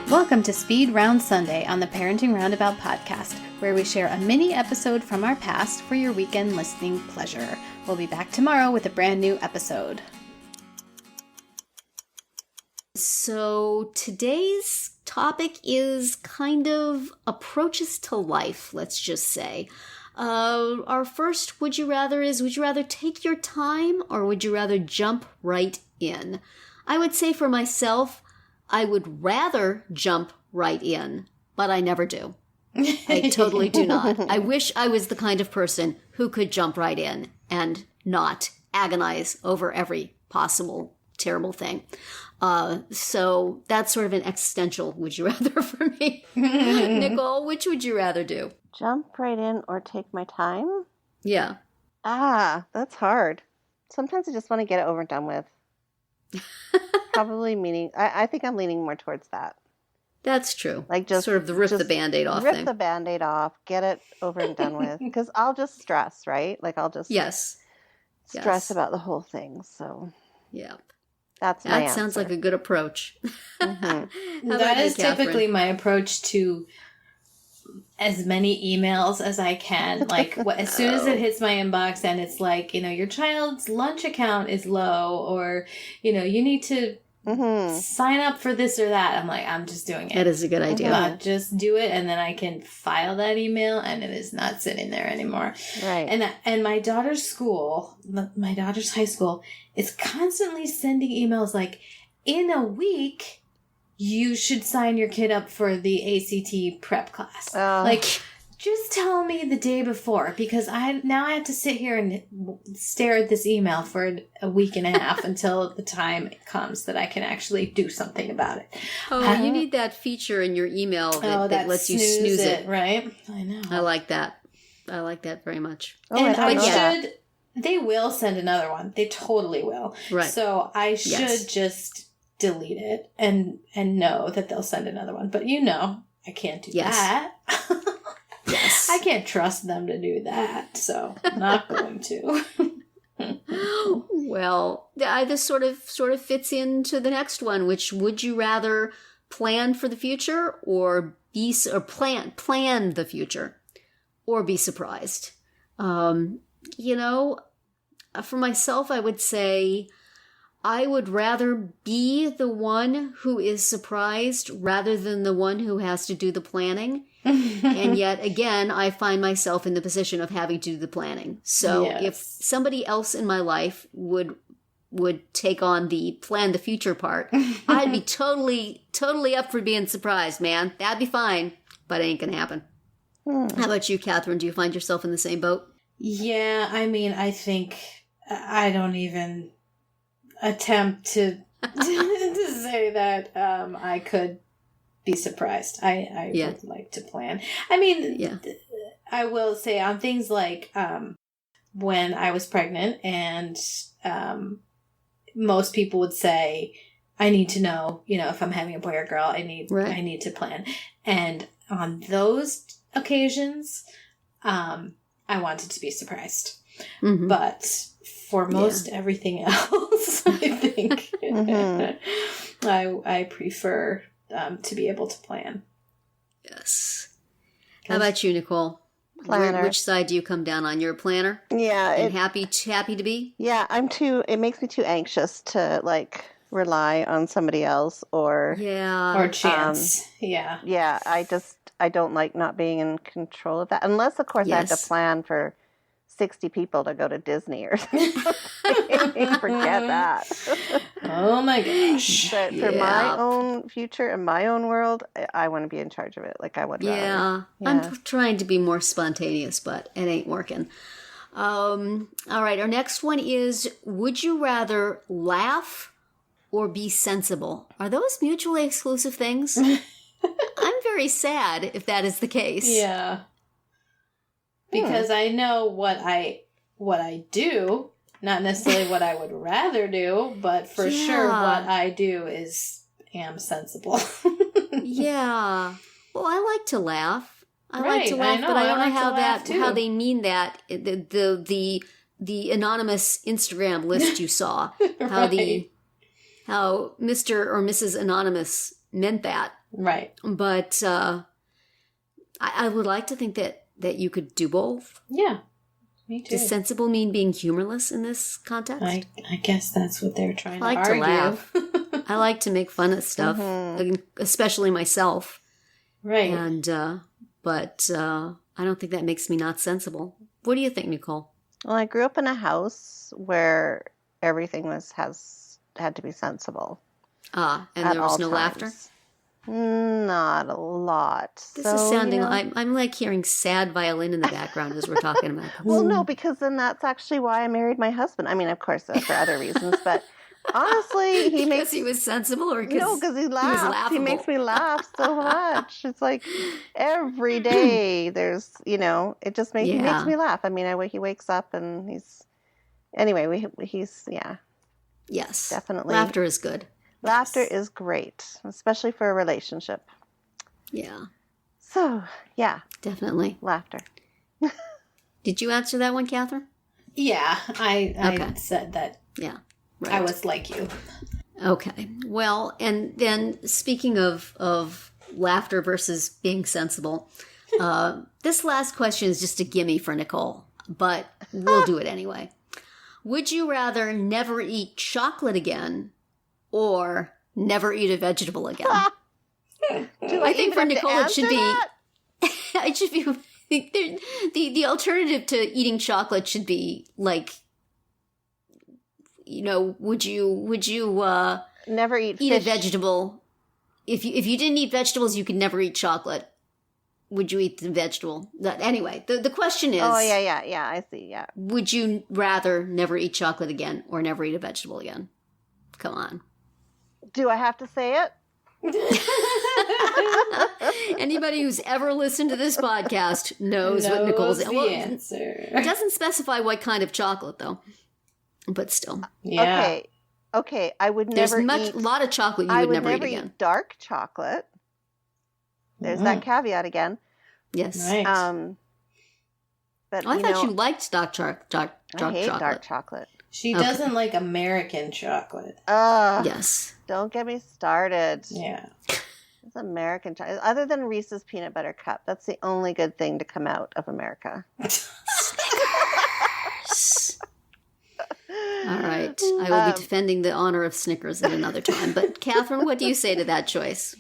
Welcome to Speed Round Sunday on the Parenting Roundabout podcast, where we share a mini episode from our past for your weekend listening pleasure. We'll be back tomorrow with a brand new episode. So today's topic is kind of approaches to life, let's just say. Our first would you rather is, would you rather take your time or would you rather jump right in? I would say for myself, I would rather jump right in, but I never do. I totally do not. I wish I was the kind of person who could jump right in and not agonize over every possible terrible thing. So that's sort of an existential would you rather for me. Nicole, which would you rather do? Jump right in or take my time? Yeah. That's hard. Sometimes I just want to get it over and done with. Probably meaning, I think I'm leaning more towards that. That's true. Like just sort of the rip the Band-Aid off rip thing. the Band-Aid off, get it over and done with. Because I'll just stress, right? Like I'll just stress about the whole thing. So yeah. That sounds like a good approach. Mm-hmm. That is typically my approach to as many emails as I can. Like as soon as it hits my inbox and it's like, your child's lunch account is low or, you need to sign up for this or that. I'm like, I'm just doing it. That is a good idea. Just do it. And then I can file that email and it is not sitting there anymore. Right. And my daughter's school, my daughter's high school is constantly sending emails like, in a week, you should sign your kid up for the ACT prep class. Like, just tell me the day before because I have to sit here and stare at this email for a week and a half until the time comes that I can actually do something about it. You need that feature in your email that lets you snooze it. Right? I know. I like that. I like that very much. They will send another one. They totally will. Right. So I should just delete it and know that they'll send another one. But I can't do that. Yes. I can't trust them to do that, so I'm not going to. Well, this sort of fits into the next one, which would you rather plan for the future or plan the future or be surprised? For myself, I would say I would rather be the one who is surprised rather than the one who has to do the planning. And yet, again, I find myself in the position of having to do the planning. So if somebody else in my life would take on the plan the future part, I'd be totally up for being surprised, man. That'd be fine, but it ain't going to happen. How about you, Catherine? Do you find yourself in the same boat? Yeah, I think I don't even attempt to say that I could be surprised. I would like to plan. I will say on things like when I was pregnant and most people would say, I need to know, if I'm having a boy or girl, I need to plan. And on those occasions, I wanted to be surprised. Mm-hmm. But for most everything else, I think I prefer to be able to plan. Yes. How about you, Nicole? Planner. Which side do you come down on? You're a planner? Yeah. And happy to be? Yeah, it makes me too anxious to rely on somebody else or chance. Yeah, I don't like not being in control of that. Unless, of course, I have to plan for 60 people to go to Disney or something. Forget that. Oh my gosh. But for my own future and my own world, I want to be in charge of it. I would rather. Yeah. I'm trying to be more spontaneous, but it ain't working. All right. Our next one is, would you rather laugh or be sensible? Are those mutually exclusive things? I'm very sad if that is the case. Yeah. Because I know what I do, not necessarily what I would rather do, but for sure what I do am sensible. Yeah. Well, I like to laugh. I like to laugh, but I don't know how they mean that. The anonymous Instagram list you saw, how Mr. or Mrs. Anonymous meant that. Right. But I would like to think that you could do both. Yeah. Me too. Does sensible mean being humorless in this context? I guess that's what they're trying to I like argue. to laugh. I like to make fun of stuff, especially myself. Right. And but I don't think that makes me not sensible. What do you think, Nicole? Well, I grew up in a house where everything had to be sensible. And there was no laughter? Not a lot. This is sounding like I'm like hearing sad violin in the background as we're talking about this. Well, no, because then that's actually why I married my husband. I mean, of course, for other reasons, but honestly, because he was sensible, or because he laughs. He makes me laugh so much. It's like every day there's, it just makes me laugh. I mean, he wakes up and he's yes, definitely laughter is good. Laughter is great, especially for a relationship. Yeah. So, yeah. Definitely. Laughter. Did you answer that one, Catherine? Yeah, I said that. Yeah. Right. I was like you. Okay. Well, and then speaking of laughter versus being sensible, this last question is just a gimme for Nicole, but we'll do it anyway. Would you rather never eat chocolate again or never eat a vegetable again? I think for Nicole it should be it should be the alternative to eating chocolate should be like, would you never eat a vegetable? If you didn't eat vegetables, you could never eat chocolate. Would you eat the vegetable? Anyway, the question is... Oh, yeah, I see, yeah. Would you rather never eat chocolate again or never eat a vegetable again? Come on. Do I have to say it? Anybody who's ever listened to this podcast knows what Nicole's... the answer. It doesn't specify what kind of chocolate, though. But still. Yeah. Okay, I would never eat... There's a lot of chocolate you would never eat again. Eat dark chocolate. There's that caveat again. Yes. Right. But I thought you liked dark chocolate. I hate dark chocolate. She doesn't like American chocolate. Yes. Don't get me started. Yeah. It's American chocolate. Other than Reese's Peanut Butter Cup. That's the only good thing to come out of America. All right. I will be defending the honor of Snickers at another time. But Catherine, what do you say to that choice?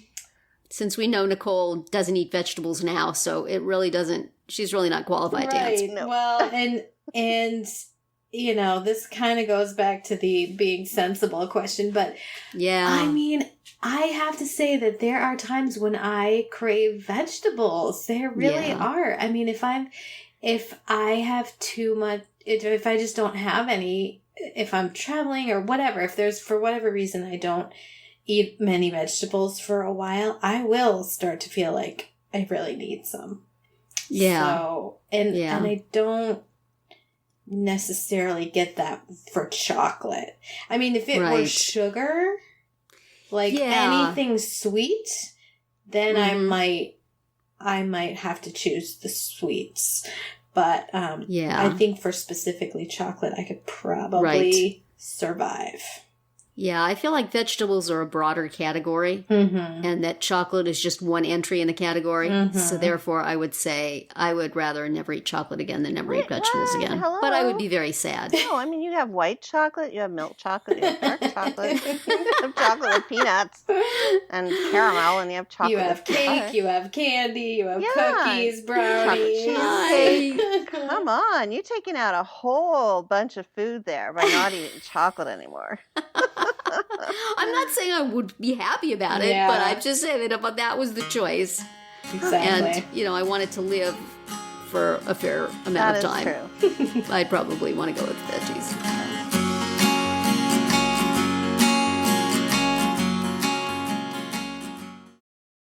Since we know Nicole doesn't eat vegetables now, so it really doesn't, she's really not qualified to answer. No. Well, and this kind of goes back to the being sensible question, but yeah. I mean, I have to say that there are times when I crave vegetables. There really are. I mean, if I have too much, if I just don't have any, if I'm traveling or whatever, if there's, for whatever reason, I don't eat many vegetables for a while, I will start to feel like I really need some. Yeah. So, and I don't necessarily get that for chocolate. I mean, if it were sugar, like anything sweet, then I might have to choose the sweets. But I think for specifically chocolate, I could probably survive. Yeah, I feel like vegetables are a broader category, and that chocolate is just one entry in a category. So therefore, I would say I would rather never eat chocolate again than never eat vegetables again. Hello? But I would be very sad. No, I mean, you have white chocolate, you have milk chocolate, you have dark chocolate, you have chocolate with peanuts and caramel, and you have chocolate. You have cake, butter. you have candy, you have cookies, brownies. Cheesecake. Come on, you're taking out a whole bunch of food there by not eating chocolate anymore. I'm not saying I would be happy about it, but I'm just saying that if that was the choice. Exactly. And, I wanted to live for a fair amount of time. That is true. I'd probably want to go with veggies.